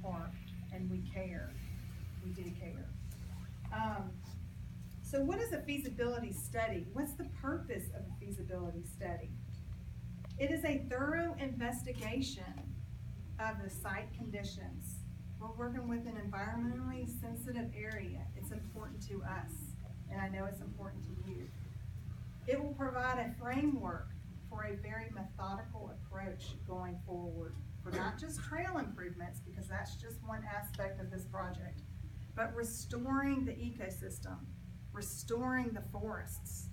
park, and we care. We do care. So what is a feasibility study? What's the purpose of a feasibility study? It is a thorough investigation of the site conditions. We're working with an environmentally sensitive area. It's important to us, and I know it's important to you. It will provide a framework for a very methodical approach going forward for not just trail improvements, because that's just one aspect of this project, but restoring the ecosystem, restoring the forests.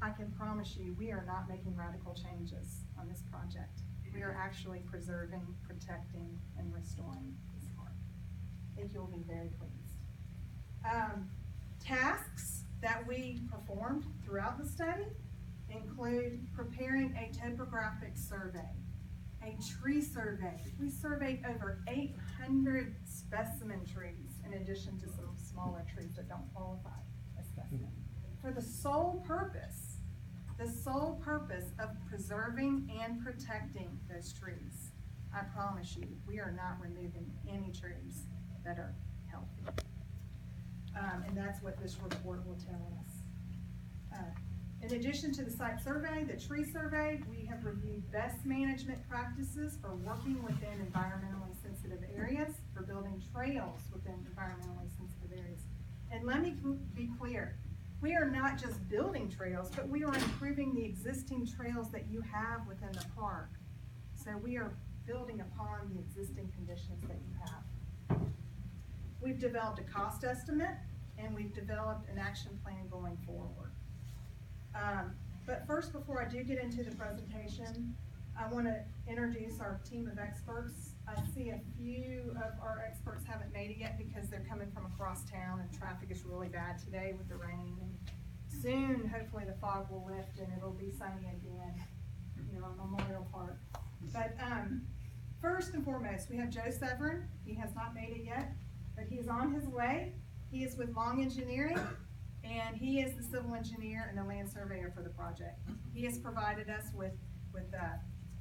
I can promise you, we are not making radical changes on this project. We are actually preserving, protecting, and restoring this park. I think you'll be very pleased. Tasks that we performed throughout the study include preparing a topographic survey, a tree survey. We surveyed over 800 specimen trees in addition to some smaller trees that don't qualify as specimen, for the sole purpose of preserving and protecting those trees. I promise you, we are not removing any trees that are healthy. And that's what this report will tell us. In addition to the site survey, the tree survey, we have reviewed best management practices for working within environmentally sensitive areas, for building trails within environmentally sensitive areas. And let me be clear, we are not just building trails, but we are improving the existing trails that you have within the park. So we are building upon the existing conditions that you have. We've developed a cost estimate, and we've developed an action plan going forward. But first, before I do get into the presentation, I want to introduce our team of experts. I see a few of our experts haven't made it yet because they're coming from across town and traffic is really bad today with the rain. And soon, hopefully the fog will lift and it'll be sunny again, on Memorial Park. But first and foremost, we have Joe Severin. He has not made it yet, but he is on his way. He is with Long Engineering, and he is the civil engineer and the land surveyor for the project. He has provided us with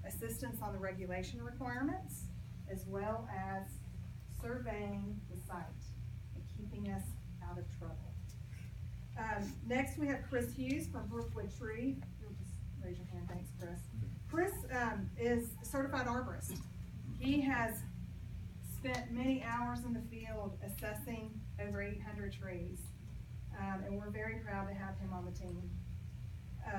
assistance on the regulation requirements, as well as surveying the site and keeping us out of trouble. Next, we have Chris Hughes from Brookwood Tree. You'll just raise your hand. Thanks, Chris. Chris is a certified arborist. He has spent many hours in the field assessing over 800 trees, and we're very proud to have him on the team.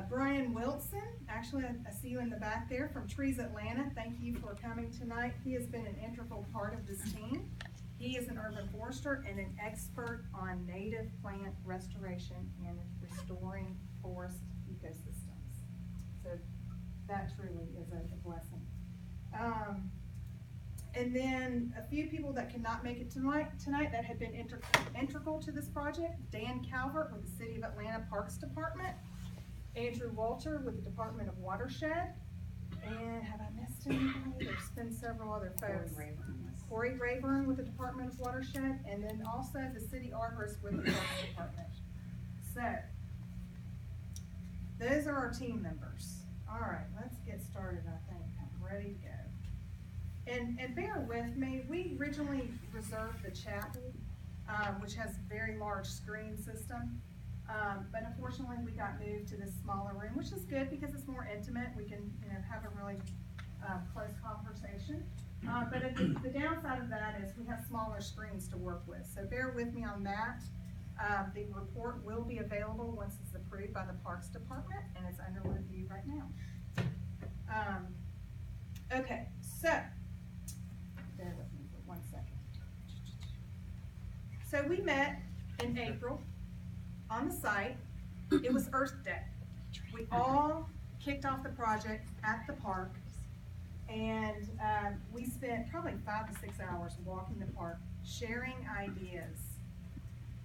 Brian Wilson, actually I see you in the back there, from Trees Atlanta. Thank you for coming tonight. He has been an integral part of this team. He is an urban forester and an expert on native plant restoration and restoring forest ecosystems. So that truly is a blessing. And then a few people that could not make it tonight that have been integral to this project: Dan Calvert with the City of Atlanta Parks Department, Andrew Walter with the Department of Watershed, and have I missed anybody? There's been several other folks. Corey Rayburn with the Department of Watershed, and then also the City Arborist with the Parks Department. So, those are our team members. All right, let's get started, I think. I'm ready to go. And bear with me, we originally reserved the chapel, which has a very large screen system. But unfortunately, we got moved to this smaller room, which is good because it's more intimate. We can, have a really close conversation. But the downside of that is we have smaller screens to work with. So bear with me on that. The report will be available once it's approved by the Parks Department, and it's under review right now. Okay, so bear with me for 1 second. So we met in April on the site. It was Earth Day. We all kicked off the project at the park, and we spent probably 5 to 6 hours walking the park, sharing ideas,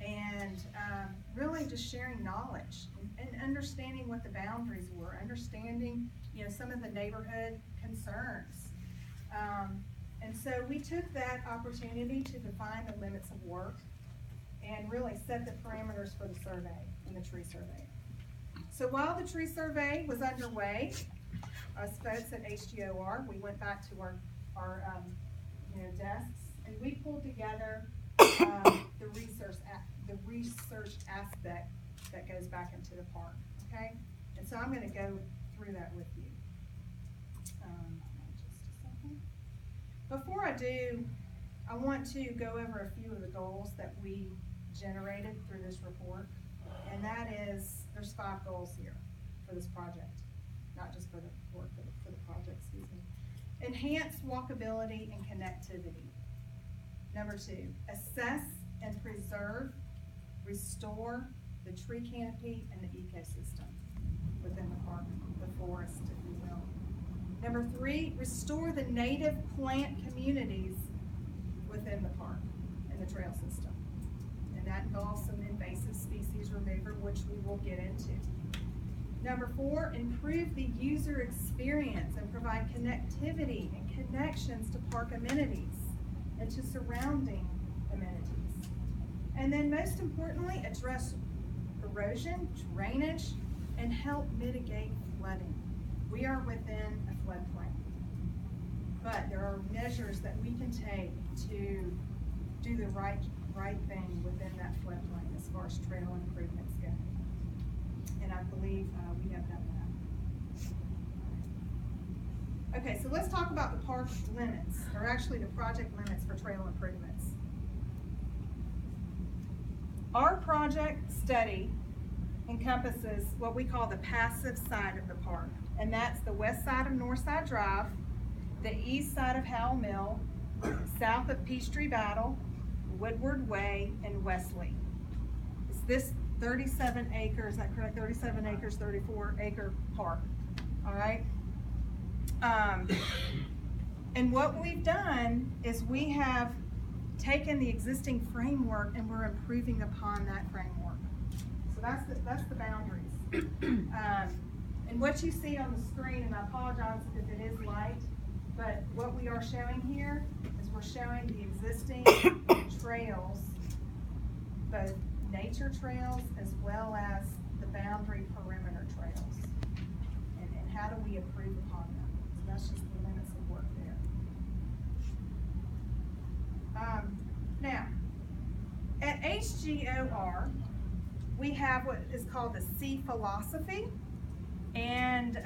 and really just sharing knowledge and understanding what the boundaries were, understanding some of the neighborhood concerns. And so we took that opportunity to define the limits of work and really set the parameters for the survey and the tree survey. So while the tree survey was underway, us folks at HGOR, we went back to our desks and we pulled together the research aspect that goes back into the park, okay? And so I'm gonna go through that with you. Just a second. Before I do, I want to go over a few of the goals that we generated through this report. And that is, there's 5 goals here for this project. Not just for the report, but for the project, excuse me. Enhance walkability and connectivity. Number 2, assess and preserve, restore the tree canopy and the ecosystem within the park, the forest, if you will. Number 3, restore the native plant communities within the park and the trail system. And that involves some invasive species removal, which we will get into. Number 4, improve the user experience and provide connectivity and connections to park amenities and to surrounding amenities. And then most importantly, address erosion, drainage, and help mitigate flooding. We are within a floodplain, but there are measures that we can take to do the right thing within that floodplain as far as trail improvements go. And I believe we have done that. Okay, so let's talk about the park limits, or actually the project limits for trail improvements. Our project study encompasses what we call the passive side of the park, and that's the west side of Northside Drive, the east side of Howell Mill, south of Peachtree Battle, Woodward Way, and Wesley. It's this 37 acres, is that correct? 37 acres, 34 acre park, all right? And what we've done is we have taken the existing framework and we're improving upon that framework. So that's the boundaries. And what you see on the screen, and I apologize if it is light, but what we are showing here is we're showing the existing trails, both nature trails as well as the boundary perimeter trails. And how do we improve upon them? So that's just the limits of work there. Now, at HGOR, we have what is called the C philosophy, and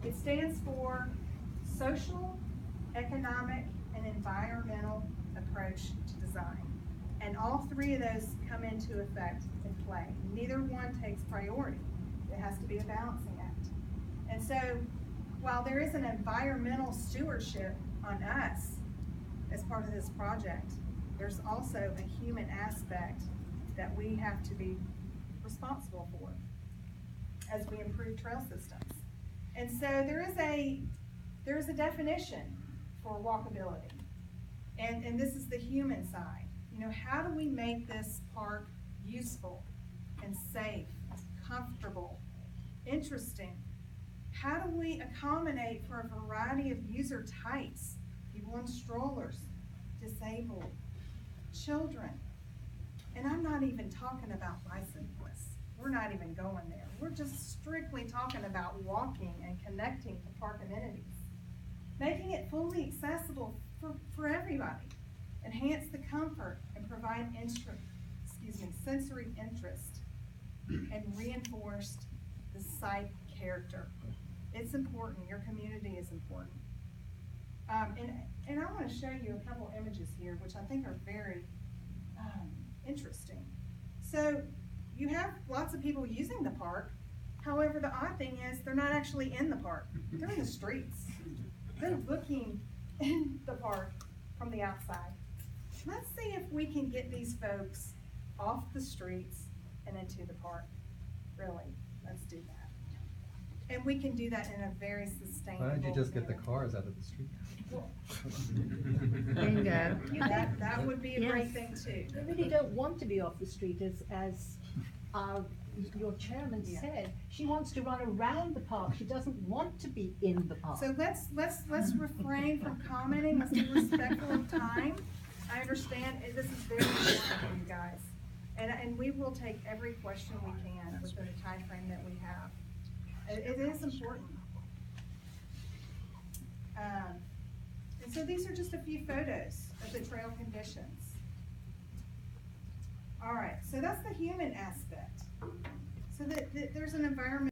it stands for social, economic, and environmental approach to design. And all 3 of those come into effect in play. Neither one takes priority. It has to be a balancing act. And so, while there is an environmental stewardship on us as part of this project, there's also a human aspect that we have to be responsible for as we improve trail systems. And so there is a definition for walkability, and this is the human side. You know, how do we make this park useful and safe, comfortable, interesting? How do we accommodate for a variety of user types? People in strollers, disabled, children. And I'm not even talking about bicyclists. We're not even going there. We're just strictly talking about walking and connecting to park amenities. Making it fully accessible for everybody. Enhance the comfort and provide sensory interest, and reinforce the site character. It's important. Your community is important. And I want to show you a couple images here, which I think are very interesting. So you have lots of people using the park. However, the odd thing is they're not actually in the park. They're in the streets. They're looking in the park from the outside. Let's see if we can get these folks off the streets and into the park. Really, let's do that. And we can do that in a very sustainable manner. Why don't you just get the cars out of the street? Bingo. That would be a great thing too. They really don't want to be off the street, as your chairman said. She wants to run around the park. She doesn't want to be in the park. So let's refrain from commenting. Let's be respectful of time. I understand this is very important for you guys, and we will take every question we can within the time frame that we have. It is important. And so these are just a few photos of the trail conditions. All right, so that's the human aspect. So that there's an environment